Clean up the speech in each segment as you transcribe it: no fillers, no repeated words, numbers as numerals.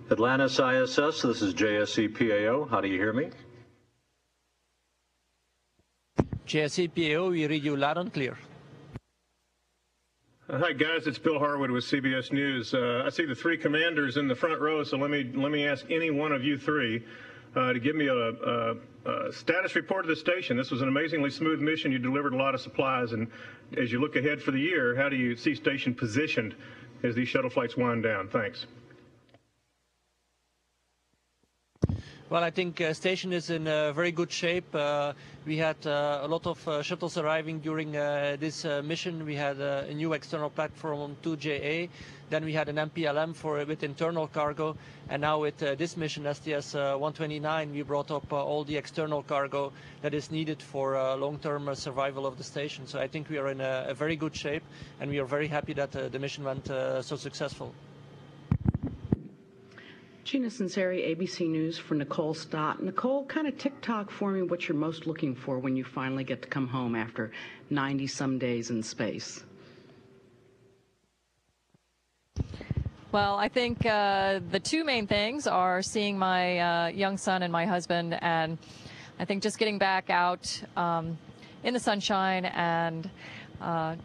Atlantis ISS, this is JSC-PAO. How do you hear me? JSC-PAO, we read you loud and clear. Hi guys, it's Bill Harwood with CBS News. I see the three commanders in the front row, so let me ask any one of you three to give me a status report of the station. This was an amazingly smooth mission. You delivered a lot of supplies, and as you look ahead for the year, how do you see station positioned as these shuttle flights wind down? Thanks. Well, I think station is in very good shape. We had a lot of shuttles arriving during this mission. We had a new external platform on 2JA. Then we had an MPLM with internal cargo. And now with this mission, STS-129, we brought up all the external cargo that is needed for long-term survival of the station. So I think we are in a very good shape, and we are very happy that the mission went so successful. Gina Sinceri, ABC News for Nicole Stott. Nicole, kind of tick-tock for me what you're most looking for when you finally get to come home after 90-some days in space. Well, I think the two main things are seeing my young son and my husband, and I think just getting back out in the sunshine and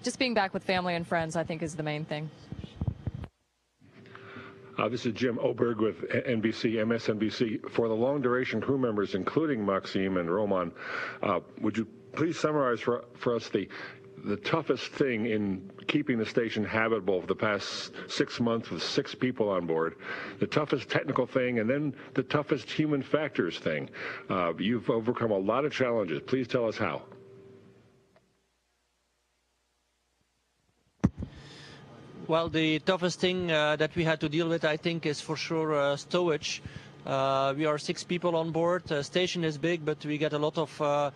just being back with family and friends, I think, is the main thing. This is Jim Oberg with NBC, MSNBC. For the long-duration crew members, including Maxime and Roman, would you please summarize for us the toughest thing in keeping the station habitable for the past 6 months with 6 people on board, the toughest technical thing, and then the toughest human factors thing? You've overcome a lot of challenges. Please tell us how. Well, the toughest thing that we had to deal with, I think, is for sure stowage. We are 6 people on board. Station is big, but we get a lot of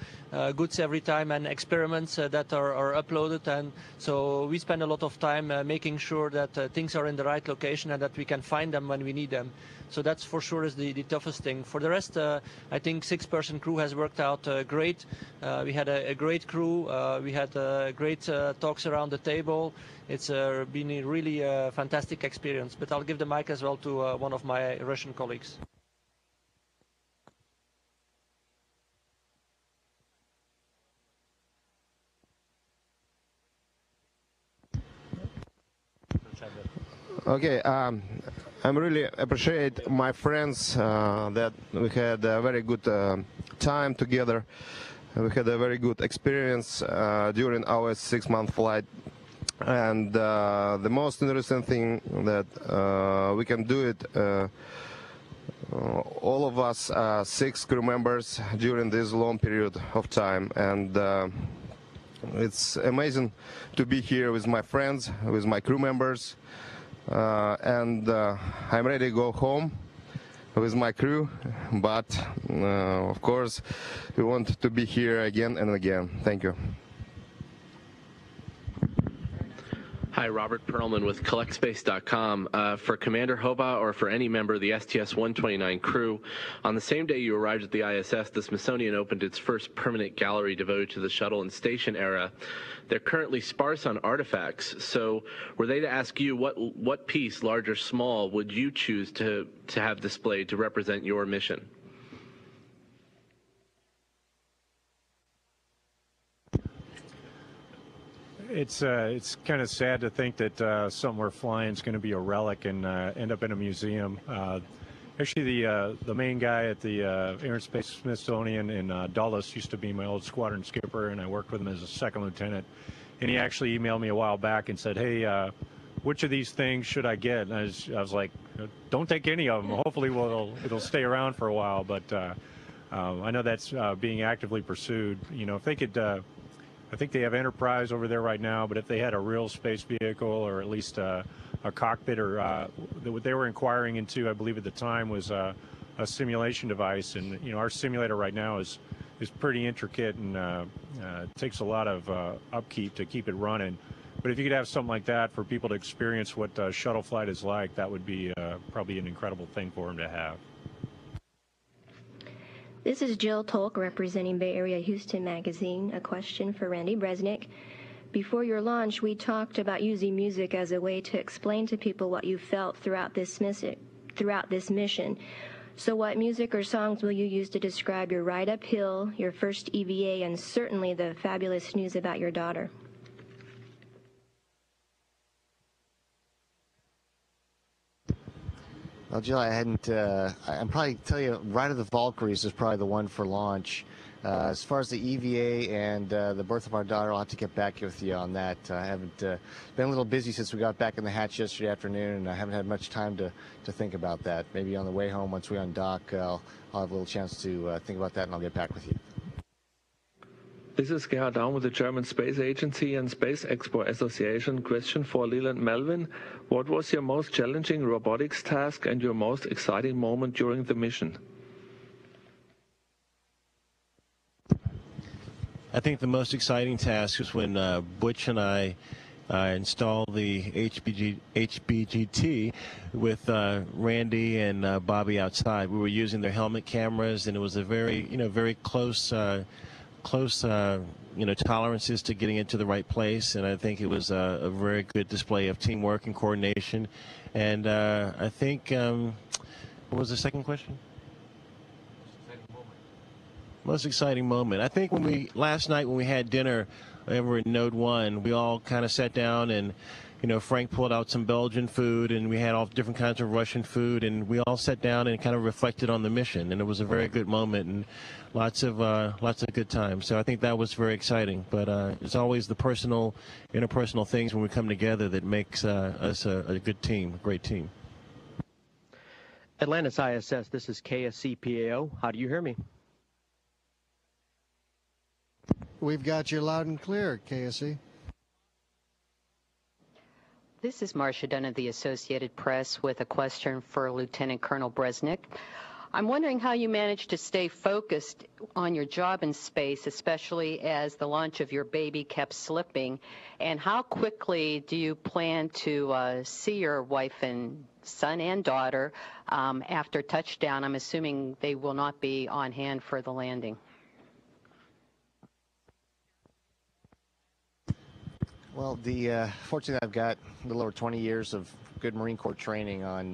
goods every time and experiments that are uploaded, and so we spend a lot of time making sure that things are in the right location and that we can find them when we need them. So that's for sure is the toughest thing. For the rest, I think 6-person crew has worked out great. We had a great crew. We had great talks around the table. It's been a really fantastic experience. But I'll give the mic as well to one of my Russian colleagues. Okay, I really appreciate my friends that we had a very good time together. We had a very good experience during our 6-month flight. And the most interesting thing that we can do it, all of us 6 crew members during this long period of time. And it's amazing to be here with my friends, with my crew members. And I'm ready to go home with my crew, but of course we want to be here again and again. Thank you. Hi, Robert Perlman with CollectSpace.com. For Commander Hoba or for any member of the STS-129 crew, on the same day you arrived at the ISS, the Smithsonian opened its first permanent gallery devoted to the shuttle and station era. They're currently sparse on artifacts, so were they to ask you what piece, large or small, would you choose to have displayed to represent your mission? It's kind of sad to think that something we're flying is going to be a relic and end up in a museum. Actually, the main guy at the Air and Space Smithsonian in Dulles used to be my old squadron skipper, and I worked with him as a second lieutenant. And he actually emailed me a while back and said, "Hey, which of these things should I get?" And I was like, "Don't take any of them. Hopefully, it'll stay around for a while." But I know that's being actively pursued. You know, if they could. I think they have Enterprise over there right now, but if they had a real space vehicle or at least a cockpit, or what they were inquiring into, I believe at the time, was a simulation device. And you know, our simulator right now is pretty intricate and it takes a lot of upkeep to keep it running. But if you could have something like that for people to experience what shuttle flight is like, that would be probably an incredible thing for them to have. This is Jill Tolk representing Bay Area Houston Magazine. A question for Randy Bresnik. Before your launch, we talked about using music as a way to explain to people what you felt throughout this mission. throughout this mission. So what music or songs will you use to describe your ride uphill, your first EVA, and certainly the fabulous news about your daughter? Well, Jill, I'm probably tell you, Ride of the Valkyries is probably the one for launch. As far as the EVA and the birth of our daughter, I'll have to get back with you on that. I haven't been a little busy since we got back in the hatch yesterday afternoon, and I haven't had much time to think about that. Maybe on the way home, once we undock, I'll have a little chance to think about that, and I'll get back with you. This is Gerhard Daum with the German Space Agency and Space Expo Association. Question for Leland Melvin. What was your most challenging robotics task and your most exciting moment during the mission? I think the most exciting task was when Butch and I installed the HBGT with Randy and Bobby outside. We were using their helmet cameras, and it was a very close tolerances to getting into the right place, and I think it was a very good display of teamwork and coordination. And I think, what was the second question? Most exciting moment. I think last night when we had dinner over in Node 1, we all kind of sat down and, Frank pulled out some Belgian food, and we had all different kinds of Russian food, and we all sat down and kind of reflected on the mission, and it was a very good moment and lots of good times. So I think that was very exciting. But it's always the interpersonal things when we come together that makes us a good team, a great team. Atlantis ISS, this is KSCPAO. How do you hear me? We've got you loud and clear, KSC. This is Marcia Dunn of the Associated Press with a question for Lieutenant Colonel Bresnik. I'm wondering how you managed to stay focused on your job in space, especially as the launch of your baby kept slipping, and how quickly do you plan to see your wife and son and daughter after touchdown? I'm assuming they will not be on hand for the landing. Well, fortunately, I've got a little over 20 years of good Marine Corps training on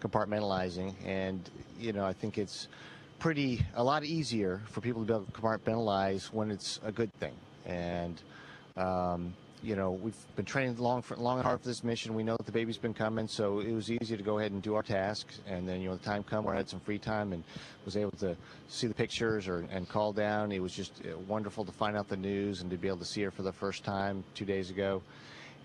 compartmentalizing, and I think it's a lot easier for people to be able to compartmentalize when it's a good thing. And we've been training long and hard for this mission. We know that the baby's been coming, so it was easy to go ahead and do our tasks. And then, the time come where I had some free time and was able to see the pictures and call down. It was just wonderful to find out the news and to be able to see her for the first time 2 days ago.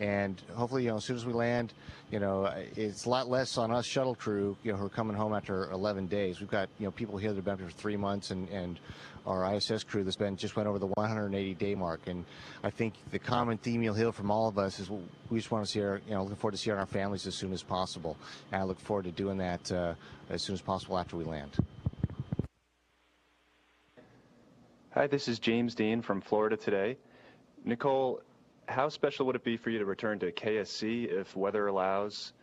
And hopefully, as soon as we land, it's a lot less on us shuttle crew, who are coming home after 11 days. We've got, people here that have been here for 3 months, and our ISS crew that's just went over the 180-day mark. And I think the common theme you'll hear from all of us is we just want to see looking forward to seeing our families as soon as possible. And I look forward to doing that as soon as possible after we land. Hi, this is James Dean from Florida Today. Nicole, how special would it be for you to return to KSC if weather allows?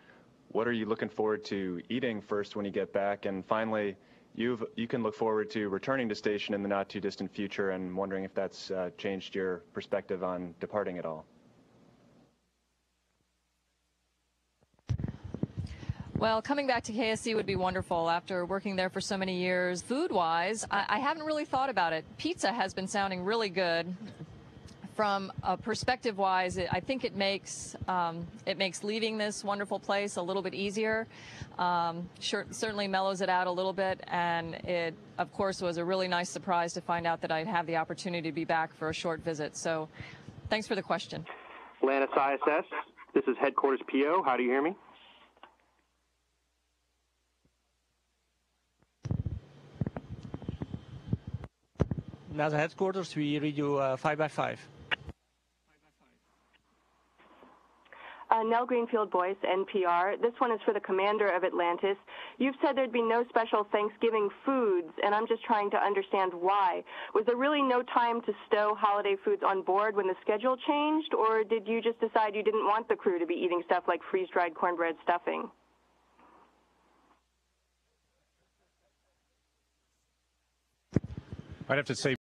What are you looking forward to eating first when you get back? And finally, you can look forward to returning to station in the not-too-distant future, and wondering if that's changed your perspective on departing at all. Well, coming back to KSC would be wonderful after working there for so many years. Food-wise, I haven't really thought about it. Pizza has been sounding really good. From a perspective-wise, I think it makes leaving this wonderful place a little bit easier. Certainly mellows it out a little bit, and it, of course, was a really nice surprise to find out that I'd have the opportunity to be back for a short visit. So, thanks for the question. Atlantis ISS, this is Headquarters PO. How do you hear me? NASA headquarters, we read you 5x5. Nell Greenfield Boyce, NPR. This one is for the commander of Atlantis. You've said there'd be no special Thanksgiving foods, and I'm just trying to understand why. Was there really no time to stow holiday foods on board when the schedule changed, or did you just decide you didn't want the crew to be eating stuff like freeze-dried cornbread stuffing? I'd have to say